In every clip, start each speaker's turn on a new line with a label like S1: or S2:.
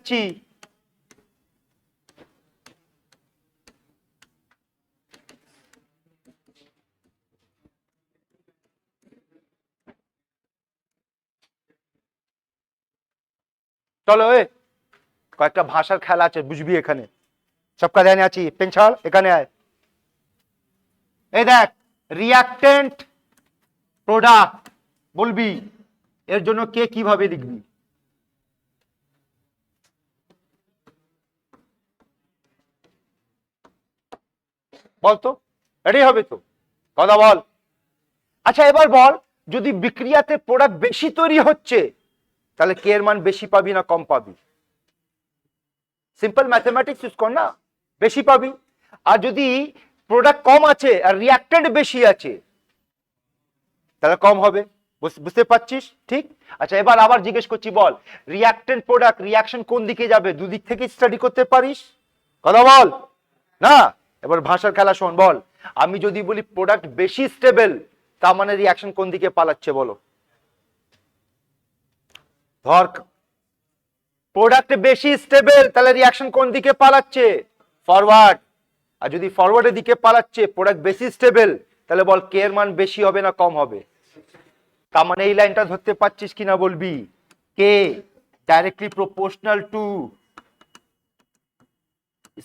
S1: দিচ্ছি। চলো কয়েকটা ভাষার খেলা আছে, বুঝবি এখানে। সবকা ধ্যানে আছি, পেন ছাড়, এখানে আয়। এই দেখ, রিয়াক্টেন্ট প্রোডাক্ট বলবি, এর জন্য কে কিভাবে লিখবি? বলতো, রেডি হবে তো? কথা বল। আচ্ছা এবার বল, যদি বিক্রিয়াতে প্রোডাক্ট বেশি তৈরি হচ্ছে, তাহলে কে এর মান বেশি পাবি না কম পাবি? সিম্পল ম্যাথমেটিক্স ইউজ কর না, বেশি পাবি। আর যদি প্রোডাক্ট কম আছে আর রিয়াক্টেন্ট বেশি আছে, তাহলে কম হবে। বুঝতে পারছিস? ঠিক। আচ্ছা এবার আবার জিজ্ঞেস করছি, বল রিয়াক্টেন্ট প্রোডাক্ট রিয়াকশন কোন দিকে যাবে? দুদিক থেকে স্টাডি করতে পারিস? কথা বল না। এবার ভাষার খেলা শোন, বল আমি যদি বলি প্রোডাক্ট বেশি স্টেবল, তার মানে রিয়াকশন কোন দিকে পালাচ্ছে বলো? ধর প্রোডাক্ট বেশি স্টেবল, তাহলে রিয়াকশন কোন দিকে পালাচ্ছে? ফরওয়ার্ড। আর যদি ফরওয়ার্ডের দিকে পালাচ্ছে, প্রোডাক্ট বেশি স্টেবল, তাহলে বল কে এর মান বেশি হবে না কম হবে? তার মানে এই লাইনটা ধরতে পারছিস কিনা বলবি? K directly proportional to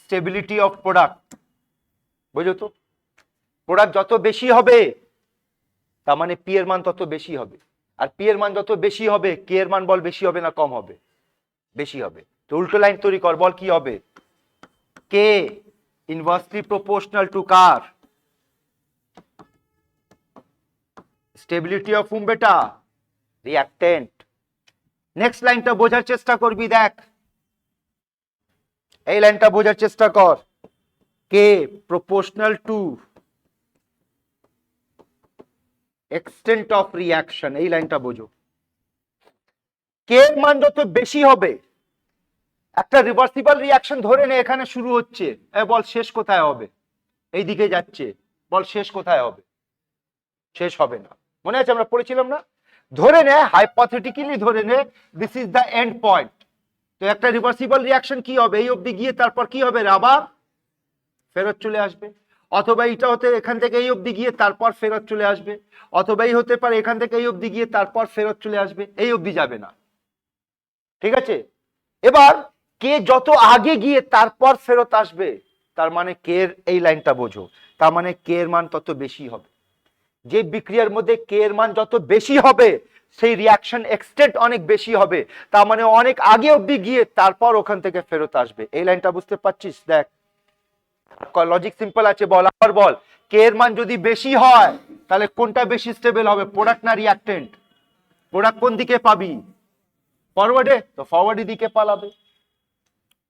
S1: stability of product. বুঝো তো? প্রোডাক্ট যত বেশি হবে, তার মানে পি এর মান তত বেশি হবে। আর পি এর মান যত বেশি হবে, কে এর মান বল বেশি হবে না কম হবে? বেশি হবে। তো উল্টো লাইন তৈরি কর, বল কি হবে? কে ইনভার্সলি প্রপোর্শনাল টু কার? স্টেবিলিটি অফ হুম বেটা? রিঅ্যাক্টেন্ট। নেক্সট লাইনটা বোঝার চেষ্টা করবি, দেখ এই লাইনটা বোঝার চেষ্টা কর। K proportional to extent of reaction, এই লাইনটা বোঝো। কে এর মান যত বেশি হবে, একটা রিভার্সিবল রিঅ্যাকশন ধরে নে এখানে শুরু হচ্ছে, বল শেষ কোথায় হবে? এই দিকে যাচ্ছে, বল শেষ কোথায় হবে? শেষ হবে না। মনে আছে আমরা পড়েছিলাম না? ধরে নে, হাইপোথেটিক্যালি ধরে নে this is the end point. তো একটা রিভার্সিবল রিঅ্যাকশন কি হবে? এই অবধি গিয়ে তারপর কি হবে? আবার ফেরত চলে আসবে। অথবা এটা হতে এখান থেকে এই অবধি গিয়ে তারপর ফেরত চলে আসবে। অথবা এই হতে পারে এখান থেকে এই অবধি গিয়ে তারপর ফেরত চলে আসবে, এই অবধি যাবে না। ঠিক আছে? এবার কে যত আগে গিয়ে তারপর ফেরত আসবে, তার মানে কে এর এই লাইনটা বোঝো, তার মানে কে এর মান তত বেশি হবে। যে বিক্রিয়ার মধ্যে কে এর মান যত বেশি হবে, সেই রিয়াকশন এক্সটেন্ট অনেক বেশি হবে, তার মানে অনেক আগে অবধি গিয়ে তারপর ওখান থেকে ফেরত আসবে। এই লাইনটা বুঝতে পারছিস? দেখ লজিক সিম্পল আছে, বল আবার বল। কে এর মান যদি বেশি হয়, তাহলে কোনটা বেশি স্টেবল হবে, প্রোডাক্ট না রিয়াক্টেন্ট? প্রোডাক্ট কোন দিকে পাবি? ফরওয়ার্ডে, তো ফরওয়ার্ডের দিকে পালাবে।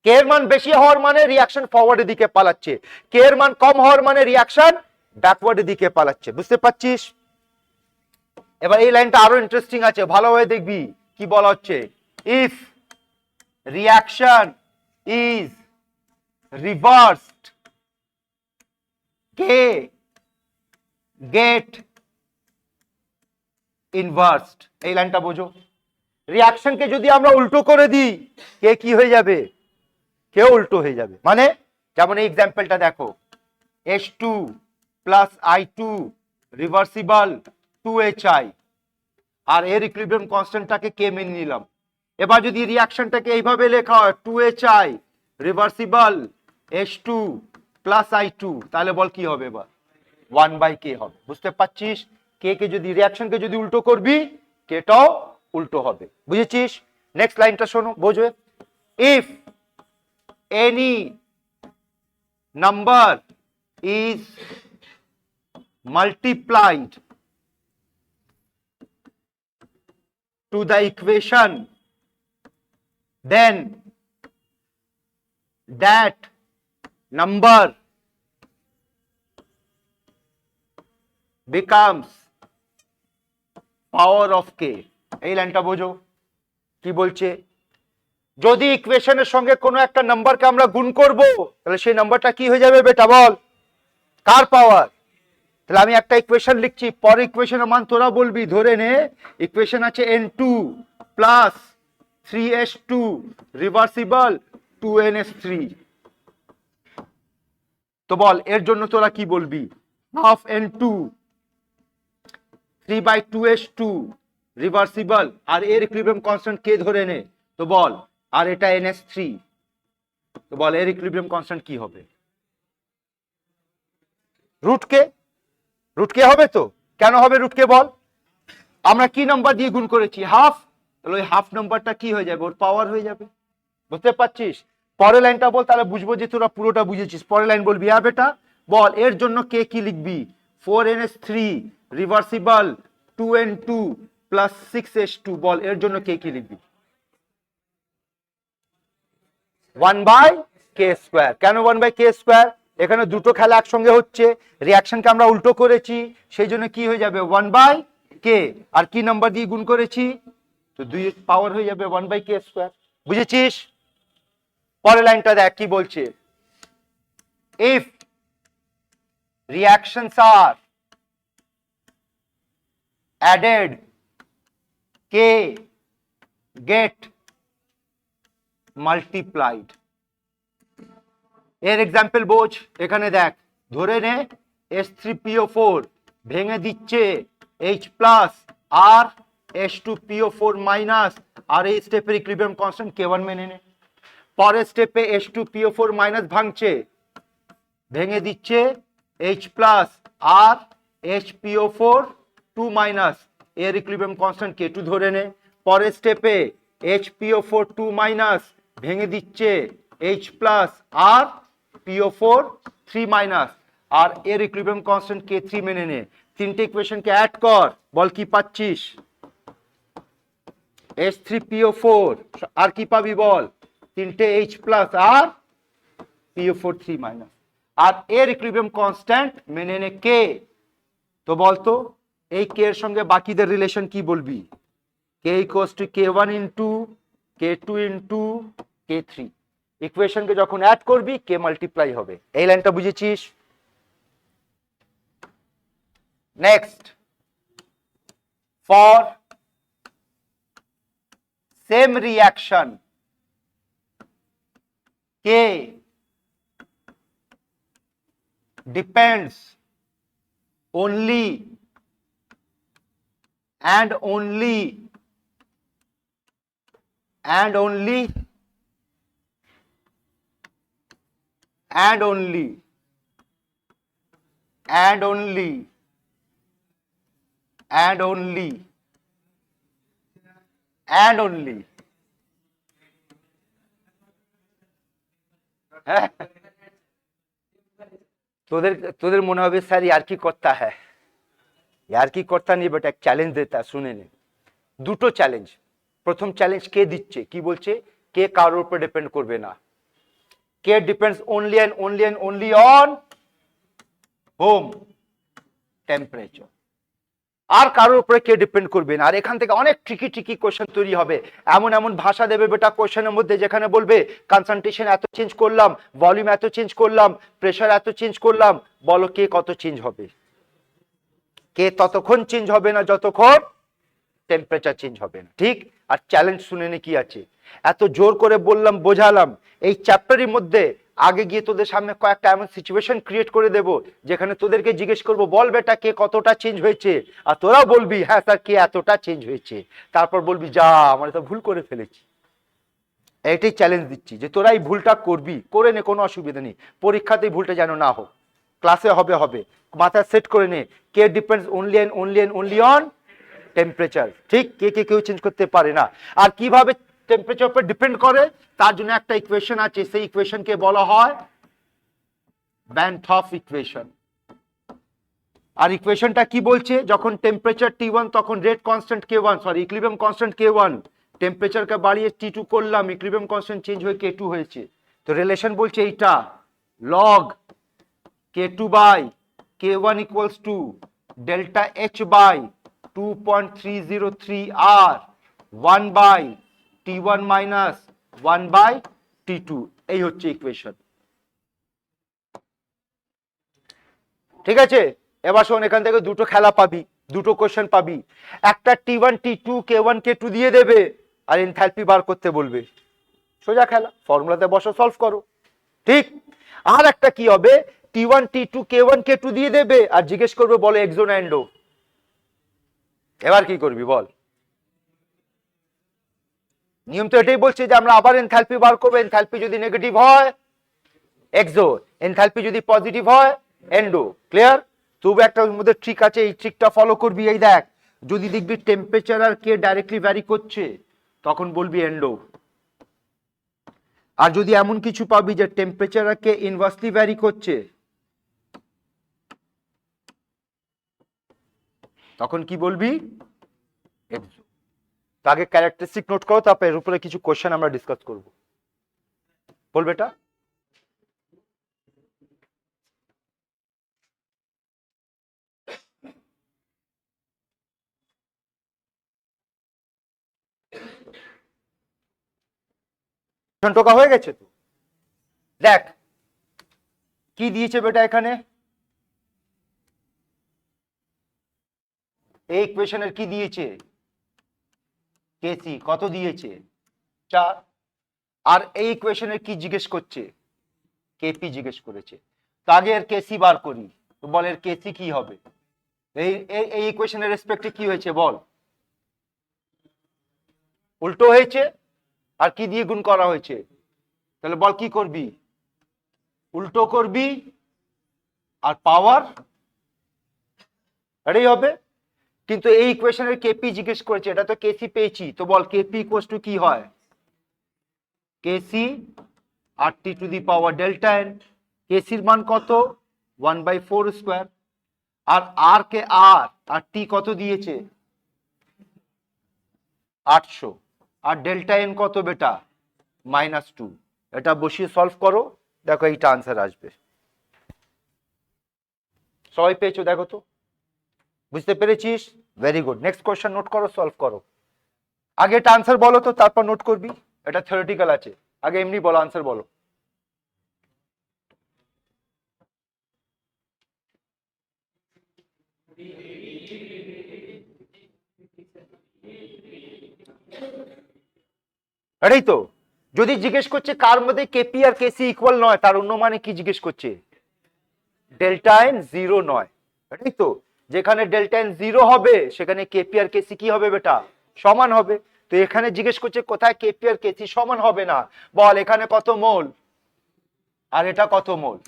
S1: কে এর মান বেশি হওয়ার মানে রিয়াকশন ফরওয়ার্ডের দিকে পালাচ্ছে, কে এর মান কম হওয়ার মানে রিয়াকশন ব্যাকওয়ার্ডের দিকে পালাচ্ছে। বুঝতে পারছিস? এবার এই লাইনটা আরো ইন্টারেস্টিং আছে, ভালোভাবে দেখবি কি বলা হচ্ছে। If reaction is reversed, K get inversed. এই লাইনটা বোঝো। রিয়াকশনকে যদি আমরা উল্টো করে দিই, কে কি হয়ে যাবে? কেউ উল্টো হয়ে যাবে। মানে যেমন এই এক্সাম্পলটা দেখো, H2 plus I2 reversible 2HI, আর এর ইকুইলিব্রিয়াম কনস্ট্যান্টটাকে কে মেনে নিলাম। এবার যদি রিয়াকশনটাকে এইভাবে লেখা হয় 2HI reversible H2 plus I2, তাহলে বল কি হবে? এবার 1/k হবে। বুঝতে পারছিস? কে কে যদি রিয়াকশনকে যদি উল্টো করবি, কেটাও উল্টো হবে। বুঝেছিস? নেক্সট লাইনটা শোনো, বোঝো। If any number is multiplied to the equation, then that number becomes power of k। এই লাইনটা বোঝো কি বলছে। যদি ইকুয়েশনের সঙ্গে কোনো একটা নাম্বারকে আমরা গুণ করব, তাহলে সেই নাম্বারটা কি হয়ে যাবে বেটা? বল কার পাওয়ার? তাহলে আমি একটা ইকুয়েশন লিখছি, পর ইকুয়েশনের মান তোরা বলবি। ধরে নে ইকুয়েশন আছে n2 plus 3s2 reversible 2ns3। তো বল এর জন্য তোরা কি বলবি? হাফ n2 3/2s2 রিভার্সিবল, আর এর ইকুইলিব্রিয়াম কনস্ট্যান্ট কে ধরে নে। তো বল, আর এটা ns3, তো বল এর ইকুইলিব্রিয়াম কনস্ট্যান্ট কি হবে? রুট কে হবে। তো কেন হবে রুট কে বল? আমরা কি নাম্বার দিয়ে গুণ করেছি? হাফ। তাহলে ওই হাফ নাম্বারটা কি হয়ে যাবে? ওর পাওয়ার হয়ে যাবে। বুঝতে পারছিস? পরের লাইনটা বল, তাহলে বুঝবো যে তোরা পুরোটা বুঝেছিস। পরের লাইন বলবি। হ্যাঁ বেটা বল, এর জন্য কে কি লিখবি? 4ns3 reversible 2n2 plus 6s2। বল এর জন্য কে কি লিখবি? 1/k²। কেন 1/k²? এখানে দুটো খেলা একসঙ্গে হচ্ছে, রিয়াকশনকে আমরা উল্টো করেছি, সেই জন্য কি হয়ে যাবে? 1/k। আর কি নাম্বার দিয়ে গুণ করেছি? তো 2 পাওয়ার হয়ে যাবে 1/k²। বুঝেছিস? পরের লাইনটা দেখ কি বলছে। If reactions are added k get multiplied। এর এক্সাম্পল বোঝ। এখানে দেখ, ধরে নে S3PO4 ভেঙে দিচ্ছে H প্লাস আর H2PO4 মাইনাস, আর এই স্টেপের ইকুইলিব্রিয়াম কনস্ট্যান্ট K1 মেনে নে। পরের স্টেপে H2PO4 মাইনাস ভাঙছে, ভেঙে দিচ্ছে H প্লাস আর HPO4 2 মাইনাস, এর ইকুইলিব্রিয়াম কনস্ট্যান্ট K2 ধরে নে। পরের স্টেপে HPO4 2 মাইনাস ভেঙে দিচ্ছে H প্লাস আর PO4 3 মাইনাস, আর এর ইকুইলিব্রিয়াম কনস্ট্যান্ট K3 মেনে নে। তিনটে ইকুয়েশনকে অ্যাড কর, বল কি পাচ্ছিস? H3PO4 আর কি পাবি বল? তিনটে H প্লাস আর PO4 3 মাইনাস, আর এর ইকুইলিব্রিয়াম কনস্ট্যান্ট মেনে নে K। তো বলতো এই K এর সঙ্গে বাকিদের রিলেশন কি বলবি? K = K1 into K2 into K3। ইকুয়েশনকে যখন অ্যাড করবি K মাল্টিপ্লাই হবে। এই লাইনটা বুঝেছিস? Next, for same reaction K depends only and only and only and only and only and only and only তোদের তোদের মনে হবে স্যার यार কি করতা হ্যায়, यार কি করতা নেই, বাট এক চ্যালেঞ্জ দেতা, শুনে নে। দুটো চ্যালেঞ্জ। প্রথম চ্যালেঞ্জ কে দিচ্ছে, কি বলছে? কে কারোর উপর ডিপেন্ড করবে না। K depends only and only and only on home temperature, আর কারোর উপরে কে ডিপেন্ড করবে না। আর এখান থেকে অনেক ট্রিকি কোশ্চেন তৈরি হবে। এমন এমন ভাষা দেবে বেটা কোশ্চেনের মধ্যে, যেখানে বলবে কনসেন্ট্রেশন এত চেঞ্জ করলাম, ভলিউম এত চেঞ্জ করলাম, প্রেসার এত চেঞ্জ করলাম, বলো কে কত চেঞ্জ হবে? কে ততক্ষণ চেঞ্জ হবে না যতক্ষণ টেম্পারেচার চেঞ্জ হবে না। ঠিক? আর চ্যালেঞ্জ শুনে নে কি আছে। এত জোর করে বললাম, বোঝালাম, এই চ্যাপ্টারের মধ্যে আগে গিয়ে তোদের সামনে কয়েকটা এমন সিচুয়েশন ক্রিয়েট করে দেব, যেখানে তোদেরকে জিজ্ঞেস করব, বল বেটা কে কতটা চেঞ্জ হয়েছে, আর তোরা বলবি হ্যাঁ স্যার কে এতটা চেঞ্জ হয়েছে। তারপর বলবি যা আমরা তো ভুল করে ফেলেছি। এইটাই চ্যালেঞ্জ দিচ্ছি যে তোরা এই ভুলটা করবি, করে নে, কোনো অসুবিধা নেই। পরীক্ষাতেই ভুলটা যেন না হোক, ক্লাসে হবে হবে, মাথায় সেট করে নে। K depends only and only and only on temperature. ঠিক? কে কেউ চেঞ্জ করতে পারে না। আর কিভাবে টেম্পারেচার উপর ডিপেন্ড করে, তার জন্য একটা ইকুয়েশন আছে, সেই ইকুয়েশনকে বলা হয় ব্যান্থফ ইকুয়েশন। আর ইকুয়েশনটা কি বলছে? যখন টেম্পারেচার T1 তখন rate constant K1, sorry equilibrium constant K1, টেম্পারেচারকে বাড়িয়ে T2 করলাম, ইকুইলিব্রিয়াম কনস্ট্যান্ট চেঞ্জ হয়ে K2 হয়েছে। তো রিলেশন বলছে এইটা, log K2/K1 equals to delta H/2.303 R 1/T1 minus 1/T2। এই হচ্ছে ইকুয়েশন। ঠিক আছে? এবার শোন, এখান থেকে দুটো খেলা পাবি, দুটো কোশ্চেন পাবি। একটা T1 T2 K1 K2 দিয়ে দেবে, আর এনথালপি বার করতে বলবে, সোজা খেলা, ফর্মুলাতে বসো, সলভ করো। ঠিক। আর একটা কি হবে, T1 T2 K1 K2 দিয়ে দেবে আর জিজ্ঞেস করবে বলো এক্সো না এন্ডো। এবার কি করবি বল? নিয়ম তো এটাই বলছে যে আমরা আবার এনথালপি বার করবো, এনথালপি যদি নেগেটিভ হয় এক্সো, এনথালপি যদি পজিটিভ হয় এন্ডো। ক্লিয়ার? তবু একটা ওর মধ্যে ট্রিক আছে, এই ট্রিকটা ফলো করবি। এই দেখ, যদি দেখবি টেম্পারেচার আর কে ডাইরেক্টলি ভ্যারি করছে তখন বলবি এন্ডো। আর যদি এমন কিছু পাবি যে টেম্পারেচার আর কে ইনভার্সলি ভ্যারি করছে তখন কি বলবি? এক্সো। আগে ক্যারেক্টারিস্টিক নোট করো, তারপর এর উপরে কিছু কোশ্চেন আমরা ডিসকাস করব। বল বেটা। টোকা হয়ে গেছে তো? দেখ কি দিয়েছে বেটা এখানে, এই ইকুয়েশনের কি দিয়েছে? কেসি কত দিয়েছে? 4। আর এই ইকুয়েশনের কি জিজ্ঞেস করছে? কেপি জিজ্ঞেস করেছে। তো আগে এর কেসি বার করি, তো বল এর কেসি কি হবে? এই এই ইকুয়েশনের রেসপেক্টে কি হয়েছে বল? উল্টো হয়েছে। আর কি দিয়ে গুণ করা হয়েছে? তাহলে বল কি করবি? উল্টো করবি আর পাওয়ার এটাই হবে। কিন্তু এই ইকুয়েশনের কেপি জিজ্ঞেস করেছে, এটা তো কেসি পেয়েছি, তো বল কেপি ইকুয়ালস টু কি হয়? K C R T to the power delta n. কেসির মান কত? 1/4 স্কোয়ার। আর কে আর টি কত দিয়েছে? 800। আর ডেল্টা এন কত বেটা? -2। এটা বসিয়ে সলভ করো, দেখো এইটা আনসার আসবে। সবাই পেয়েছো? দেখো তো, বুঝতে পেরেছিস? Very good. Next question note করো, সলভ করো। আগে এটা আনসার বলো তো, তারপর নোট করবি। এটা থিওরিটিক্যাল আছে, আগে এমনি বলো, আনসার বলো। এটাই তো। যদি জিজ্ঞেস করছে কার মধ্যে কেপি আর কেসি ইকুয়াল নয়, তার অন্য মানে কি জিজ্ঞেস করছে? ডেল্টা এন জিরো নয়। এটাই তো, যেখানে ডেল্টা এন জিরো হবে সেখানে কেপি আর কেসি কি হবে বেটা? সমান হবে। তো এখানে জিজ্ঞেস করছে কোথায় কেপি আর কেসি সমান হবে না, বল এখানে কত মোল আর এটা কত মোল?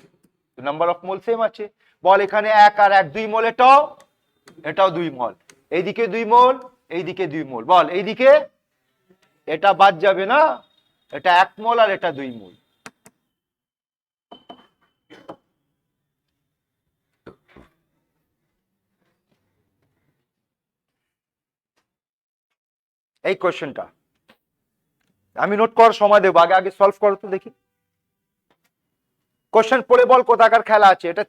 S1: নাম্বার অফ মোল সেম আছে। বল এখানে 1 আর 1 2 মোল, এটাও 2 মোল, এইদিকে 2 মোল, এইদিকে 2 মোল। বল এইদিকে এটা বাদ যাবে না, এটা 1 মোল আর এটা 2 মোল। এই কোশ্চেনটা আমি নোট করার সময় দেবো, আগে আগে সলভ করো তো দেখি। কোশ্চেন পড়ে বল কোথাকার খেলা আছে এটা।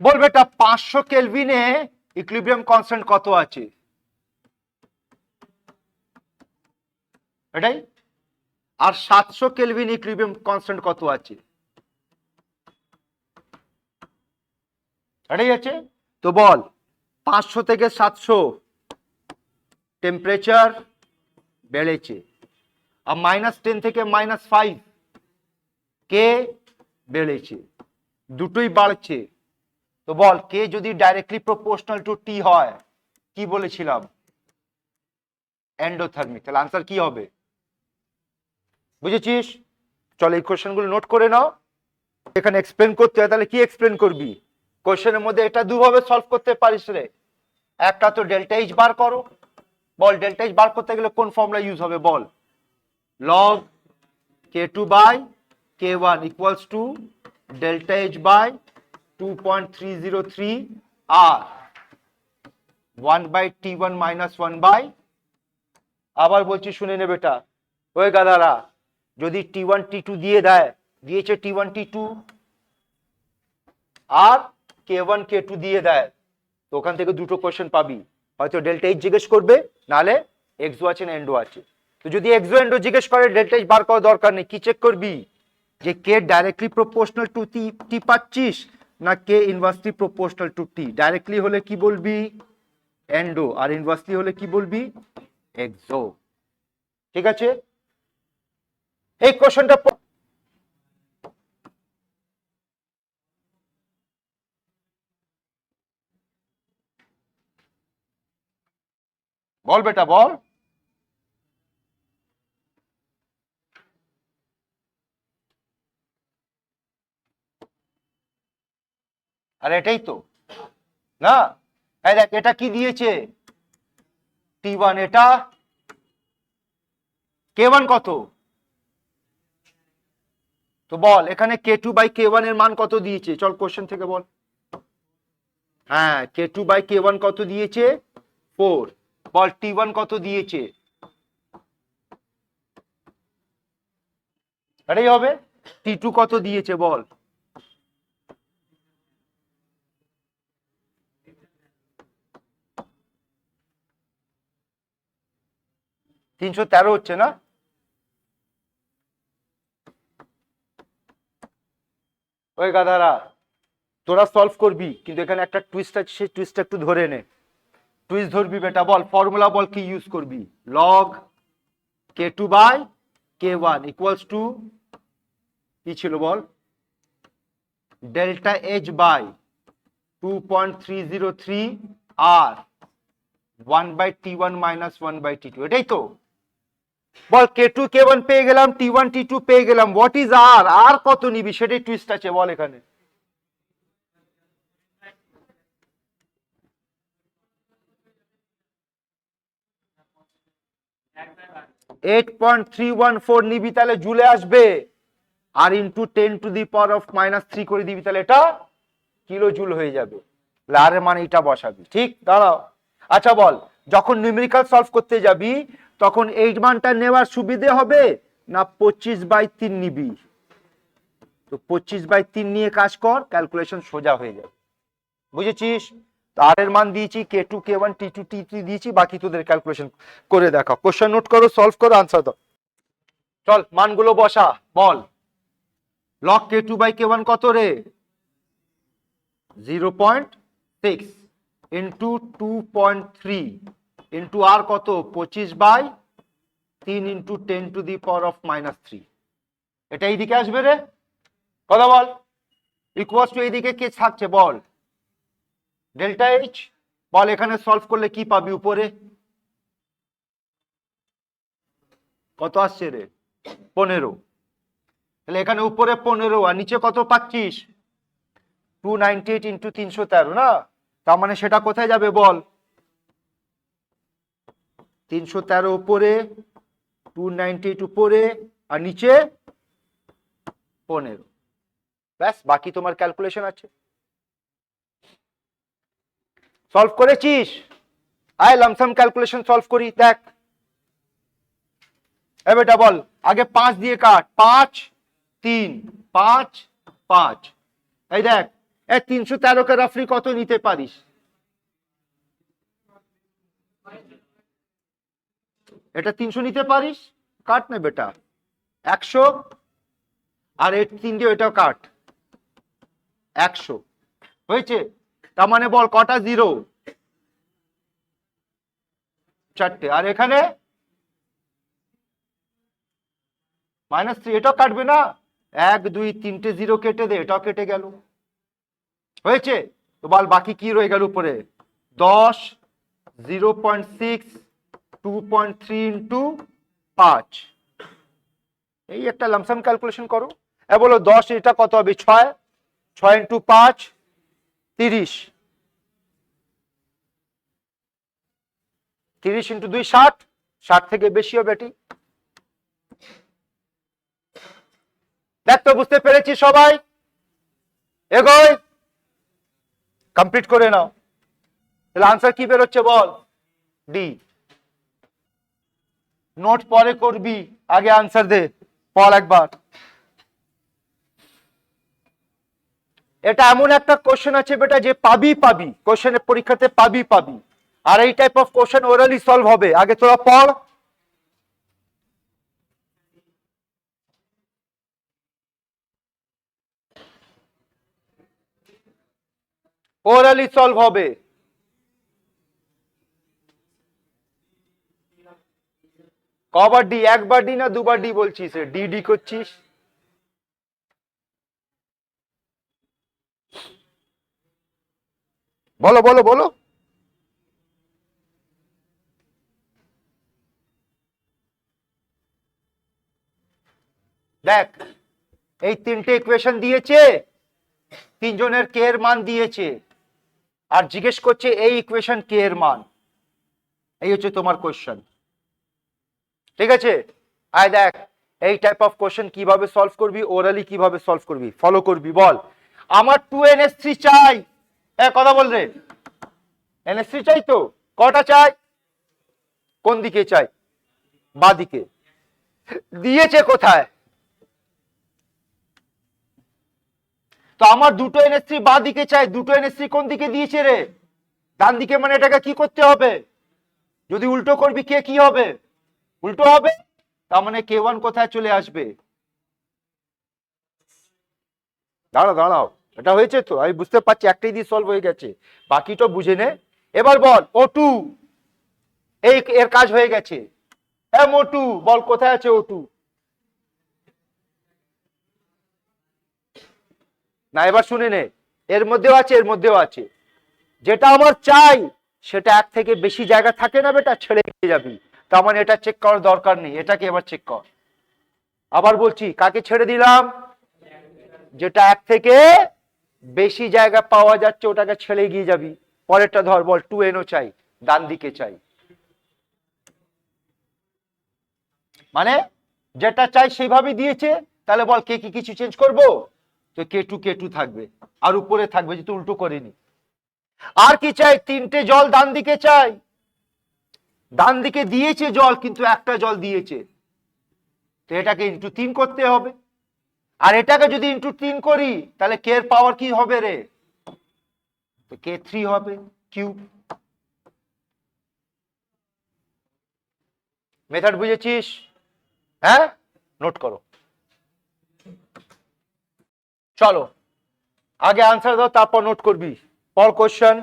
S1: বল বেটা 500 কেলভিনে ইকুইলিব্রিয়াম কনস্ট্যান্ট কত আছে? এটাই। আর 700 কেলভিন ইকুইলিব্রিয়াম কনস্ট্যান্ট কত আছে? এটাই আছে। তো বল 500 থেকে 700 টেম্পারেচার বেড়েছে, আর -10 থেকে -5 কে বেড়েছে, দুটোই বাড়ছে। তো বল কে যদি ডাইরেক্টলি প্রপোর্শনাল টু টি হয়, কি বলেছিলাম? এন্ডোথার্মিক। তাহলে আনসার কি হবে? বুঝেছিস? চলো এই কোশ্চেন গুলো নোট করে নাও। এখানে এক্সপ্লেন করতে হয়, তাহলে কি এক্সপ্লেন করবি? কোশ্চেনের মধ্যে এটা দুভাবে সলভ করতে পারিস রে। একটা তো ডেল্টা এইচ বার করো। বল ডেল্টা এইচ বার করতে গেলে কোন ফর্মুলা ইউজ হবে বল? Log k2 by k1 equals to delta H by 2.303 R 1/t1 minus 1 by, আবার বলছি শুনে নে বেটা, ওই গাদারা, যদি t1 t2 দিয়ে দেয়, দিয়েছে t1 t2 আর k1 k2 দিয়ে দেয়, তো ওখান থেকে দুটো কোশ্চেন পাবি, হয়তো ডেল্টা এইচ জিজ্ঞেস করবে, নালে এক্সো আছে না এন্ডো আছে। তো যদি এক্সো এন্ডো জিজ্ঞেস করে ডেল্টা এইচ বার করার দরকার নেই, কি চেক করবি? যে K directly proportional to T পাচ্ছিস না K inversely proportional to T. Directly হলে কি বলবি এন্ডো, আর ইনভার্সলি হলে কি বলবি এক্সো। ঠিক আছে, এই কোশ্চেনটা বল বেটা বল। আর এটাই তো না, এই দেখ এটা কি দিয়েছে T1, এটা K1 কত, তো বল এখানে K2/K1 এর মান কত দিয়েছে, চল কোশ্চেন থেকে বল। হ্যাঁ K2/K1 কত দিয়েছে 4, বল T1 কত দিয়েছে, এটাই হবে। T2 কত দিয়েছে বল, তিনশো তেরো হচ্ছে না। ওই গাধারা তোরা সলভ করবি, কিন্তু এখানে একটা টুইস্ট আছে, সেই টুইস্টটা একটু ধরে নে। টুইস্ট ধরবি বেটা, বল ফর্মুলা বল কি ইউজ করবি। লগ K2/K1 ইকুয়ালস টু কি ছিল বল, delta H by 2.303 R 1/T1 minus 1/T2, এটাই তো। বল K2/K1 পেয়ে গেলাম, T1/T2 পেয়ে গেলাম, হোয়াট ইজ আর, আর কত নিবি সেটাই টুইস্ট আছে বল এখানে। (8.314) নিবি তাহলে জুলে আসবে, আর ইন্টু 10⁻³ করে দিবি তাহলে এটা কিলো জুল হয়ে যাবে। আর এর মানে এটা বসাবি, ঠিক দাঁড়াও। আচ্ছা বল যখন নিউমেরিক্যাল সলভ করতে যাবি তখন এই মানটা নেওয়ার সুবিধে হবে না 25/3 নিবি, তো 25/3 নিয়ে কাজ কর, ক্যালকুলেশন সোজা হয়ে যাবে, বুঝেছিস। আর এর মান দিয়েছি K2/K1 T2/T3 দিয়েছি, বাকি তোদের ক্যালকুলেশন করে দেখা। কোশ্চেন নোট করো, সলভ করো, আনসার দাও। চল মানগুলো বসা, বল লগ K2/K1 কত রে 0.6 ইন্টু 2.3 ইন্টু আর কত 25/3 ইন্টু 10⁻³ এটা এইদিকে আসবে রে, কথা বল। ইকুয়ালস টু এইদিকে কে থাকছে বল, ডেল্টা H। বল এখানে সলভ করলে কি পাবি, উপরে কত আসছে রে 15, তাহলে এখানে উপরে 15 আর নিচে কত পাচ্ছিস 298 ইন্টু 313 না, তার মানে সেটা কোথায় যাবে বল 313 উপরে 298 উপরে আর নিচে 15, ব্যাস বাকি তোমার ক্যালকুলেশন আছে। সলভ করেছিস, আয় লামসাম ক্যালকুলেশন সলভ করি, দেখ এ বেটা বল আগে 5 দিয়ে কাট, 5 3 5 5, এই দেখ 313 কে রাফলি কত নিতে পারিস, এটা 300 নিতে পারিস, কাট না বেটা 100, আর 3 দিয়ে এটাও কাট 100 হয়েছে। তার মানে বল কটা জিরো, 4টে, আর এখানে -3, এটাও কাটবে না, 1 2 3টে জিরো কেটে দে, এটাও কেটে গেল, হয়েছে। তো বল বাকি কি রয়ে গেল উপরে 10 0.6 2.3 ইন্টু 5, এই একটা লামসাম ক্যালকুলেশন করো। বলো 10, এটা কত হবে 6 6 ইন্টু 5 30, 30 ইন্টু 2 60, 60 থেকে বেশি হবে এটি, দেখ তো বুঝতে পেরেছি সবাই, এগোই কমপ্লিট করে নাও। তাহলে আনসার কি বেরোচ্ছে বল ডি। নোট পরে করবি, আগে আনসার দে, বল একবার। এটা এমন একটা কোশ্চেন আছে বেটা যে পাবি পাবি, কোশ্চেনের পরীক্ষাতে পাবি পাবি, আর এই type of question orally solve হবে, আগে তোরা পড়। ওরালি সলভ হবে। কবার ডি? একবার ডি না দুবার ডি বলছিস? ডি ডি করছিস। বলো বলো বলো। দেখ, এই তিনটে ইকুয়েশন দিয়েছে, তিনজনের কে এর মান দিয়েছে, আর জিজ্ঞেস করছে এই ইকুয়েশন কে এর মান। এই হচ্ছে তোমার কোশ্চেন, ঠিক আছে? আয় দেখ, এই টাইপ অফ কোশ্চেন কিভাবে সলভ করবি, ওরালি কিভাবে সলভ করবি, ফলো করবি। বল, আমার 2NH3 চাই। কথা বল রে। NH3 চাই তো? কটা চাই? কোন দিকে চাই? বা দিকে। দিয়েছে কোথায়? তো আমার দুটো NH3 বা দিকে চাই, দুটো NH3 কোন দিকে দিয়েছে রে? ডান দিকে, মানে এটাকে কি করতে হবে? যদি উল্টো করবি কে কি হবে? উল্টো হবে। তার মানে K1 কোথায় চলে আসবে? দাঁড়াও দাঁড়াও, এটা হয়েছে তো, আমি বুঝতে পারছি, একটাই দিয়ে সলভ হয়ে গেছে, বাকিটা বুঝে নে। এবার বল O2, এই এর কাজ হয়ে গেছে। M02, বল কোথায় আছে O2? না, এবার শুনে নে, এর মধ্যেও আছে, এর মধ্যেও আছে। যেটা আমার চাই সেটা এক থেকে বেশি জায়গা থাকে না বেটা, ছেড়ে দিয়ে যাবি। তার মানে এটা চেক করার দরকার নেই, এটাকে এবার চেক কর। আবার বলছি, কাকে ছেড়ে দিলাম? যেটা এক থেকে বেশি জায়গা পাওয়া যাচ্ছে ওটাকে ছেড়ে গিয়ে যাবি। পরেরটা ধর, বল 2NO চাই, ডান দিকে চাই। মানে যেটা চাই সেইভাবে দিয়েছে, তাহলে বল কে কি কিছু চেঞ্জ করব? তো K2 থাকবে, আর উপরে থাকবে, যেহেতু উল্টো করিনি। আর কি চাই? তিনটে জল ডান দিকে চাই। ডান দিকে দিয়েছে জল, কিন্তু একটা জল দিয়েছে, তো এটাকে *3 করতে হবে। আর এটাকে যদি *3 করি, তাহলে কে এর পাওয়ার কি হবে রে? তো K3 হবে, কিউব। মেথড বুঝেছিস? হ্যাঁ, নোট করো। চলো, আগে আনসার দাও, তারপর নোট করবি। পর কোশ্চেন।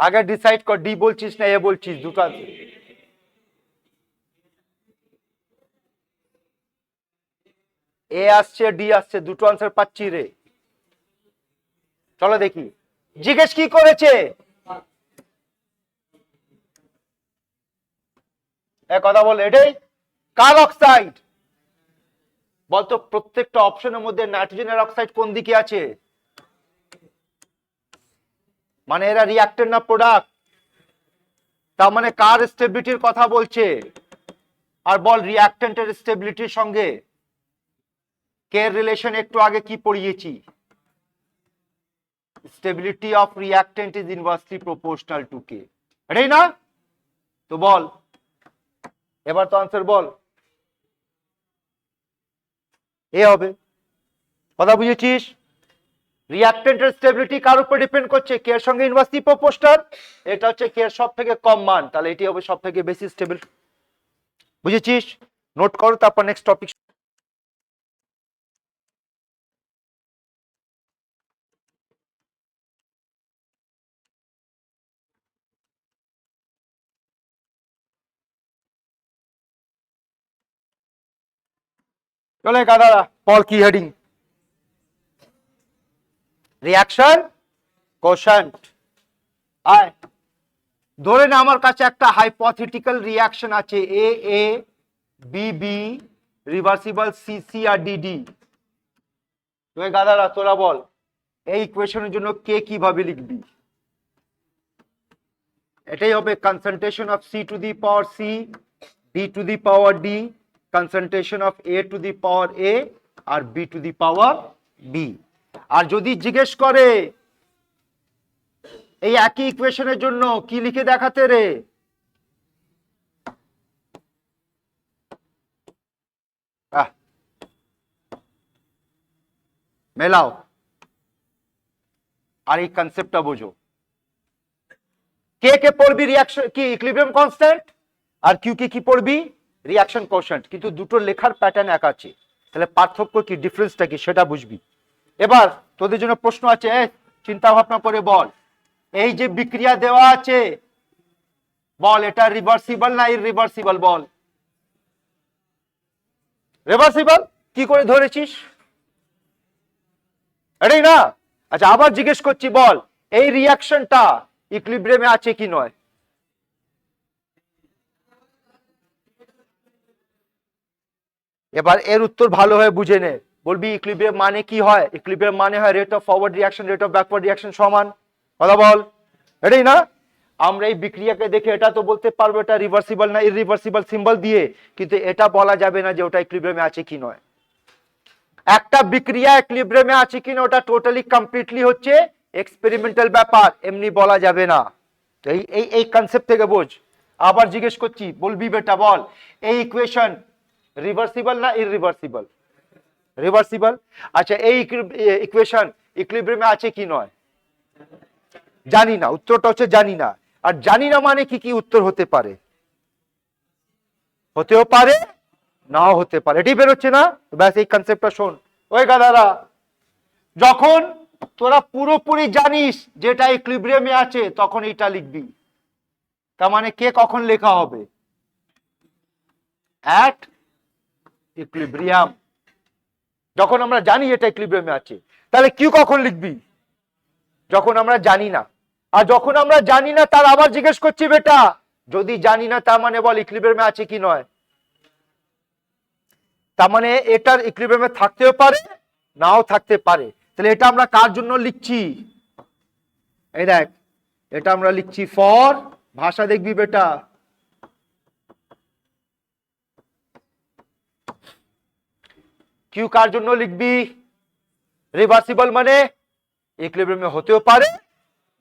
S1: আগে ডিসাইড কর, ডি বলছিস না এ বলছিস, দুটো আছে। এ আসছে, ডি আসছে, দুটো আনসার পাচ্ছি রে। চলো দেখি, জিজ্ঞেস কি করেছে? কথা বল, এটাই কার অক্সাইড? বলতো প্রত্যেকটা অপশনের মধ্যে নাইট্রোজেনের অক্সাইড কোন দিকে আছে? মানে এরা রিঅ্যাক্টেন্ট না প্রোডাক্ট? তার মানে কার স্টেবিলিটির কথা বলছে? আর বল, রিঅ্যাক্টেন্টের স্টেবিলিটির সঙ্গে কে এর রিলেশন একটু আগে কি পড়িয়েছি? Stability of reactant is inversely proportional to K, এটাই না? তো বল, এবার তো আনসার বল। এ হবে। কথা বুঝেছিস? রিঅ্যাক্টেন্টের স্টেবিলিটি কার উপর ডিপেন্ড করছে? কে এর সঙ্গে ইনভার্সলি প্রপোর্শনাল। এটা হচ্ছে কে এর সব থেকে কম মান, তাহলে এটি হবে সব থেকে বেশি স্টেবল। বুঝেছিস? নোট করো, তারপর নেক্সট টপিক। চলে গাদারা, পর কি হেডিং? রিঅ্যাকশন কোশান্ট। আয়, ধরে না আমার কাছে একটা হাইপোথেটিক্যাল রিঅ্যাকশন আছে, A A, B B, reversible C C আর ডি ডি। তুই গাদারা, তোরা বল এই ইকুয়েশনের জন্য কে কিভাবে লিখবি? এটাই হবে concentration of C to the power C, D to the power D, concentration of A to the power A, আর B to the power B. আর যদি জিজ্ঞেস করে এই একই ইকুয়েশনের জন্য কি লিখে দেখাতে রে? মেলাও। আর এই কনসেপ্টটা বোঝো। কে পড়বি রিয়াকশন কি ইকুইলিব্রিয়াম কনস্ট্যান্ট, আর কিউ কে কি পড়বি রিয়াকশন কোএফিশিয়েন্ট, কিন্তু দুটো লেখার প্যাটার্ন এক আছে, তাহলে পার্থক্য কি ডিফারেন্সটা কি সেটা বুঝবি। এবার তোদের জন্য প্রশ্ন আছে, চিন্তা ভাবনা করে বল, এই যে বিক্রিয়া দেওয়া আছে বল এটা রিভার্সিবল না ইররিভার্সিবল, বল। রিভার্সিবল কি করে ধরেছিস, এটাই না? আচ্ছা আবার জিজ্ঞেস করছি, বল এই রিয়াকশনটা ইকুইলিব্রিয়ামে আছে কি নয়? এবার এর উত্তর ভালোভাবে বুঝে নে, বলবি ইকুইলিব্রিয়াম মানে কি হয়? ইকুইলিব্রিয়াম মানে হয় rate of forward reaction rate of backward reaction সমান, কথা বল, এটাই না? আমরা এই বিক্রিয়াকে দেখে এটা তো বলতে পারবো এটা রিভার্সিবল না ইররিভার্সিবল সিম্বল দিয়ে, কিন্তু এটা বলা যাবে না যে ওটা ইকুইলিব্রিয়ামে আছে কি নয়। একটা বিক্রিয়া ইকুইলিব্রিয়ামে আছে কি না ওটা টোটালি কমপ্লিটলি হচ্ছে এক্সপেরিমেন্টাল ব্যাপার, এমনি বলা যাবে না। এই এই এই কনসেপ্ট থেকে বোঝ। আবার জিজ্ঞেস করছি, বলবি বেটা বল এই ইকুয়েশন রিভার্সিবল না ইররিভার্সিবল? রিভার্সিবল। আচ্ছা এই ইকুয়েশন ইকুইলিব্রিয়ামে আছে কি নয়? জানি না, উত্তরটা হচ্ছে জানি না। আর জানি না মানে কি কি উত্তর হতে পারে? হতেও পারে নাও হতে পারে, এটাই বেরোচ্ছে না? ব্যাস এই কনসেপ্টটা শোন। ওই গাদারা, যখন তোরা পুরোপুরি জানিস যেটা ইকুইলিব্রিয়ামে আছে তখন এটা লিখবি, তার মানে কে কখন লেখা হবে? At equilibrium. যখন আমরা জানি এটা ইকুইলিব্রিয়ামে আছে, তাহলে কিউ কখন লিখবি? যখন আমরা জানি না। আর যখন আমরা জানি না তার আবার জিজ্ঞেস করছি বেটা, যদি জানি না তার মানে বল ইকুইলিব্রিয়ামে আছে কি নয়? তার মানে এটার ইকুইলিব্রিয়ামে থাকতেও পারে নাও থাকতে পারে। তাহলে এটা আমরা কার জন্য লিখছি? এই দেখ, এটা আমরা লিখছি ফর, ভাষা দেখবি বেটা, কিউ কার জন্য লিখবি? রিভার্সিবল মানে ইকুইলিব্রিয়ামে হতেও পারে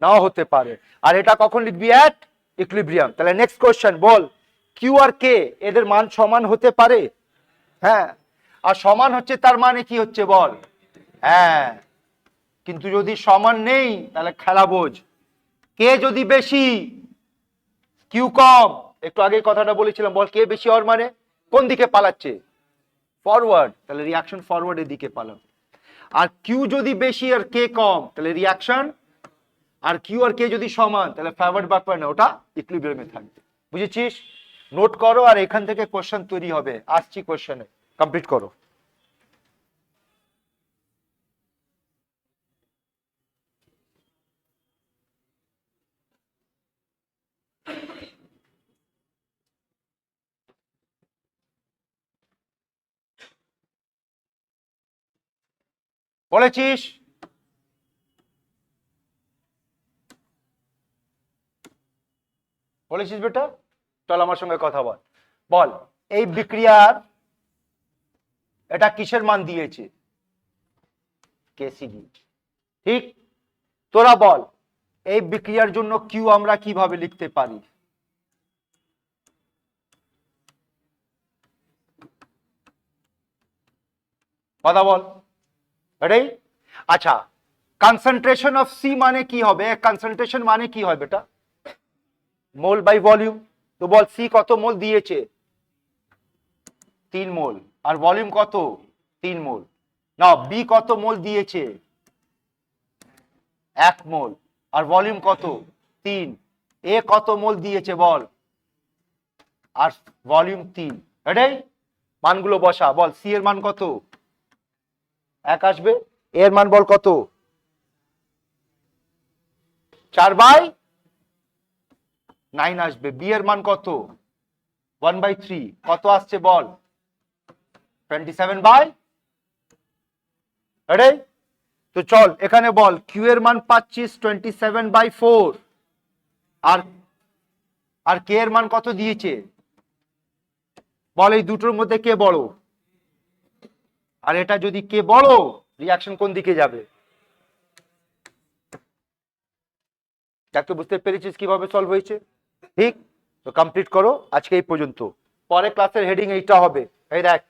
S1: নাও হতে পারে, আর এটা কখন লিখবি? At equilibrium. তাহলে নেক্সট কোশ্চেন, বল কিউ আর কে এদের মান সমান হতে পারে? হ্যাঁ, আর সমান হচ্ছে তার মানে কি হচ্ছে বল? হ্যাঁ, কিন্তু যদি সমান নেই তাহলে খেলা বোঝ, কে যদি বেশি কিউ কম, একটু আগে কথাটা বলেছিলাম, বল কে বেশি হওয়ার মানে কোন দিকে পালাচ্ছে? ফরওয়ার্ড, তাহলে রিয়াকশন ফরওয়ার্ডের দিকে পালাবে। আর কিউ যদি বেশি আর কে কম তাহলে রিয়াকশন, আর কিউ আর কে যদি সমান তাহলে ফরওয়ার্ড ব্যাকওয়ার্ড না, ওটা ইকুইলিব্রিয়ামে থাকবে। বুঝেছিস? নোট করো, আর এখান থেকে কোশ্চেন তৈরি হবে। আসছি কোশ্চেনে, কমপ্লিট করো। বলেছিস? বলেছিস বেটা? চল আমার সঙ্গে কথা বল। বল এই বিক্রিয়ার এটা কিসের মান দিয়েছে? কেসিডি। ঠিক, তোরা বল এই বিক্রিয়ার জন্য কিউ আমরা কিভাবে লিখতে পারি? কথা বল, এটাই। আচ্ছা, কনসেন্ট্রেশন অফ সি মানে কি হবে? কনসেন্ট্রেশন মানে কি হয় বেটা? মোল বাই ভলিউম। তো বল সি কত মোল দিয়েছে? 3 মোল। আর ভলিউম কত? 3 মোল। না, বি কত মোল দিয়েছে? 1 মোল। আর ভলিউম কত? 3। এ কত মোল দিয়েছে বল? আর ভলিউম 3। এটাই মানগুলো বসা, বল সি এর মান কত? 1 আসবে। এর মান বল কত? 4/9 আসবে। বি এর মান কত? 1/3। কত আসছে বল? 27/, এটাই তো। চল এখানে বল কিউ এর মান পাচ্ছিস 27/4, আর আর কে এর মান কত দিয়েছে বল? এই দুটোর মধ্যে কে বড়? আর এটা যদি কে বড়, রিয়াকশন কোন দিকে যাবে? যাকে বুঝতে পেরেছিস কিভাবে সলভ হয়েছে? ঠিক, তো কমপ্লিট করো আজকে এই পর্যন্ত। পরে ক্লাসের হেডিং এইটা হবে, এই দেখ।